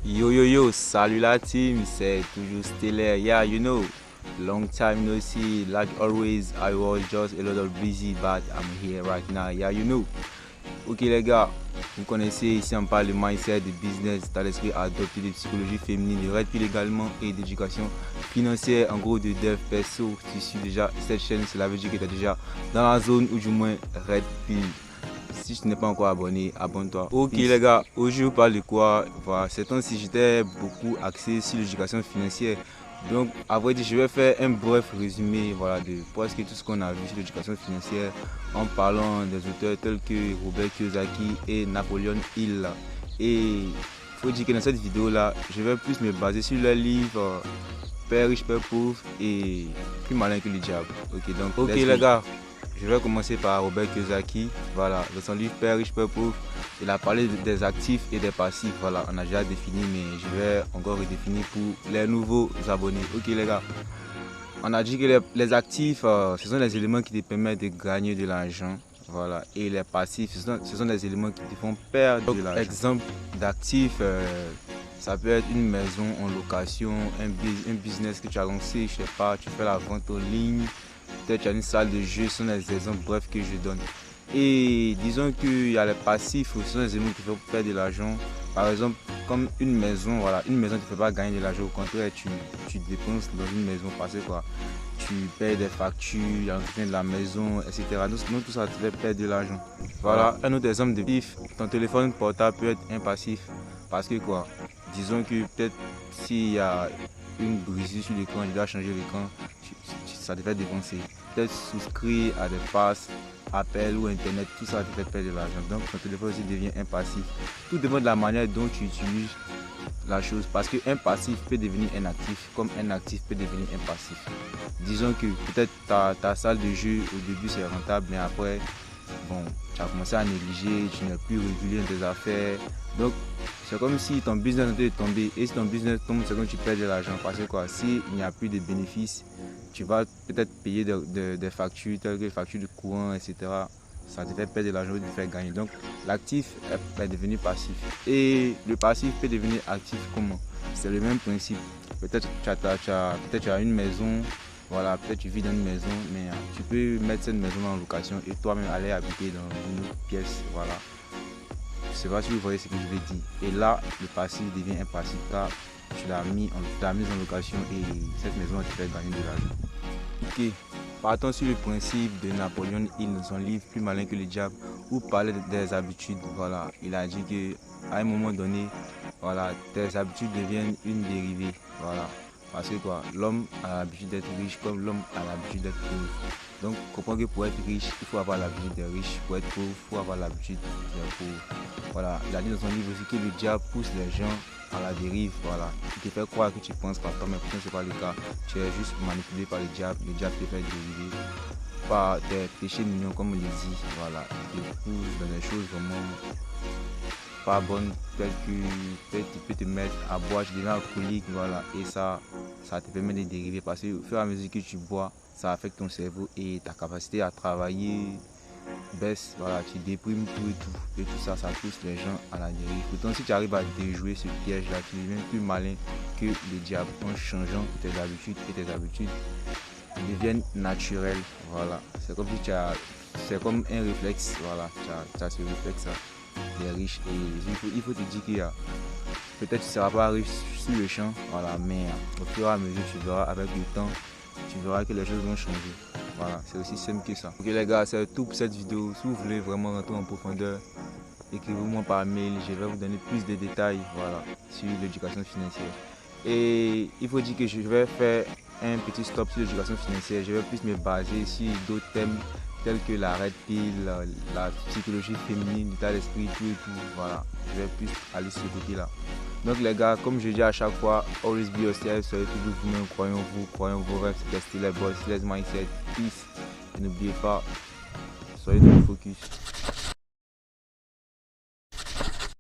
Yo yo yo, salut la team, c'est toujours Stellaire. Yeah, you know, long time no see. Like always, I was just a little busy, but I'm here right now. Yeah, you know. Ok les gars, vous connaissez ici on parle de mindset, de business, d'état d'esprit adopté, de psychologie féminine, de red pill également et d'éducation financière, en gros de dev perso. Tu suis déjà cette chaîne, cela veut dire que tu es déjà dans la zone ou du moins red pill. Si tu n'es pas encore abonné, abonne-toi. Ok les gars, aujourd'hui je vous parle de quoi? Voilà, ces temps-ci j'étais beaucoup axé sur l'éducation financière. Donc à vrai dire, je vais faire un bref résumé voilà, de presque tout ce qu'on a vu sur l'éducation financière en parlant des auteurs tels que Robert Kiyosaki et Napoleon Hill. Et il faut dire que dans cette vidéo là, je vais plus me baser sur le livre Père riche, Père pauvre et Plus malin que le diable. Ok les gars. Je vais commencer par Robert Kiyosaki. Voilà, dans son livre Père riche, Père pauvre, il a parlé des actifs et des passifs. Voilà, on a déjà défini, mais je vais encore redéfinir pour les nouveaux abonnés. Ok les gars, on a dit que les actifs, ce sont les éléments qui te permettent de gagner de l'argent. Voilà, et les passifs, ce sont des éléments qui te font perdre de l'argent. Exemple d'actifs, ça peut être une maison en location, un business que tu as lancé, je sais pas, tu fais la vente en ligne. Peut-être tu as une salle de jeu, ce sont des exemples brefs que je donne. Et disons qu'il y a les passifs, ce sont des éléments qui font perdre de l'argent. Par exemple, comme une maison, voilà, une maison ne te fait pas gagner de l'argent, au contraire, tu dépenses dans une maison parce que quoi, tu payes des factures, l'entretien de la maison, etc. Donc tout ça te fait perdre de l'argent. Voilà, un autre exemple de passif, ton téléphone portable peut être un passif parce que quoi, disons que peut-être s'il y a une brisure sur l'écran, tu dois changer l'écran, ça te fait dépenser. Peut-être souscrire à des passes, appels ou internet, tout ça te fait perdre de l'argent. Donc ton téléphone aussi devient un passif. Tout dépend de la manière dont tu utilises la chose. Parce qu'un passif peut devenir un actif, comme un actif peut devenir un passif. Disons que peut-être ta salle de jeu au début c'est rentable, mais après, bon, tu as commencé à négliger, tu n'es plus régulier dans tes affaires. Donc c'est comme si ton business était tombé. Et si ton business tombe, c'est comme tu perds de l'argent. Parce que quoi, s'il n'y a plus de bénéfices, tu vas peut-être payer des factures telles que les factures de courant, etc. Ça te fait perdre de l'argent et te faire gagner. Donc l'actif est devenu passif. Et le passif peut devenir actif comment? C'est le même principe. Peut-être tu as une maison, voilà, peut-être tu vis dans une maison, mais tu peux mettre cette maison en location et toi-même aller habiter dans une autre pièce. Voilà. Je ne sais pas si vous voyez ce que je veux dire. Et là, le passif devient un passif car tu l'as mis en location et cette maison te fait gagner de l'argent. Ok, partons sur le principe de Napoleon Hill dans son livre Plus malin que le diable où parlait des habitudes. Voilà, il a dit qu'à un moment donné, voilà, tes habitudes deviennent une dérivée. Voilà, parce que quoi, l'homme a l'habitude d'être riche comme l'homme a l'habitude d'être pauvre. Donc, comprends que pour être riche, il faut avoir l'habitude d'être riche. Pour être pauvre, il faut avoir l'habitude d'être pauvre. Voilà, il a dit dans son livre aussi que le diable pousse les gens à la dérive. Voilà, il te fait croire que tu penses par toi, mais pourtant ce n'est pas le cas. Tu es juste manipulé par le diable te fait dériver par tes péchés mignons, comme on le dit. Voilà, il te pousse dans des choses vraiment pas bonnes, telles que peut-être tu peux te mettre à boire, tu deviens alcoolique, voilà, et ça te permet de dériver parce que au fur et à mesure que tu bois, ça affecte ton cerveau et ta capacité à travailler baisse, voilà, tu déprimes tout et tout ça pousse les gens à la dérive. Pourtant si tu arrives à déjouer ce piège là, tu deviens plus malin que le diable en changeant tes habitudes et tes habitudes deviennent naturelles. Voilà, c'est comme si c'est comme un réflexe, voilà, tu as ce réflexe là des riches et il faut te dire qu'il y a peut-être tu ne seras pas riche sur le champ, voilà, mais au fur et à mesure tu verras avec le temps, tu verras que les choses vont changer. Voilà, c'est aussi simple que ça. Ok les gars, c'est tout pour cette vidéo. Si vous voulez vraiment rentrer en profondeur, écrivez-moi par mail, je vais vous donner plus de détails, voilà, sur l'éducation financière. Et il faut dire que je vais faire un petit stop sur l'éducation financière. Je vais plus me baser sur d'autres thèmes tels que la red pill, la psychologie féminine, l'état d'esprit, tout et tout. Voilà, je vais plus aller sur ce côté-là. Donc les gars, comme je dis à chaque fois, always be yourself, soyez toujours vous-même, croyez en vos rêves, c'est Stellaire Boy, Stellaire Mindset, peace. Et n'oubliez pas, soyez dans le focus.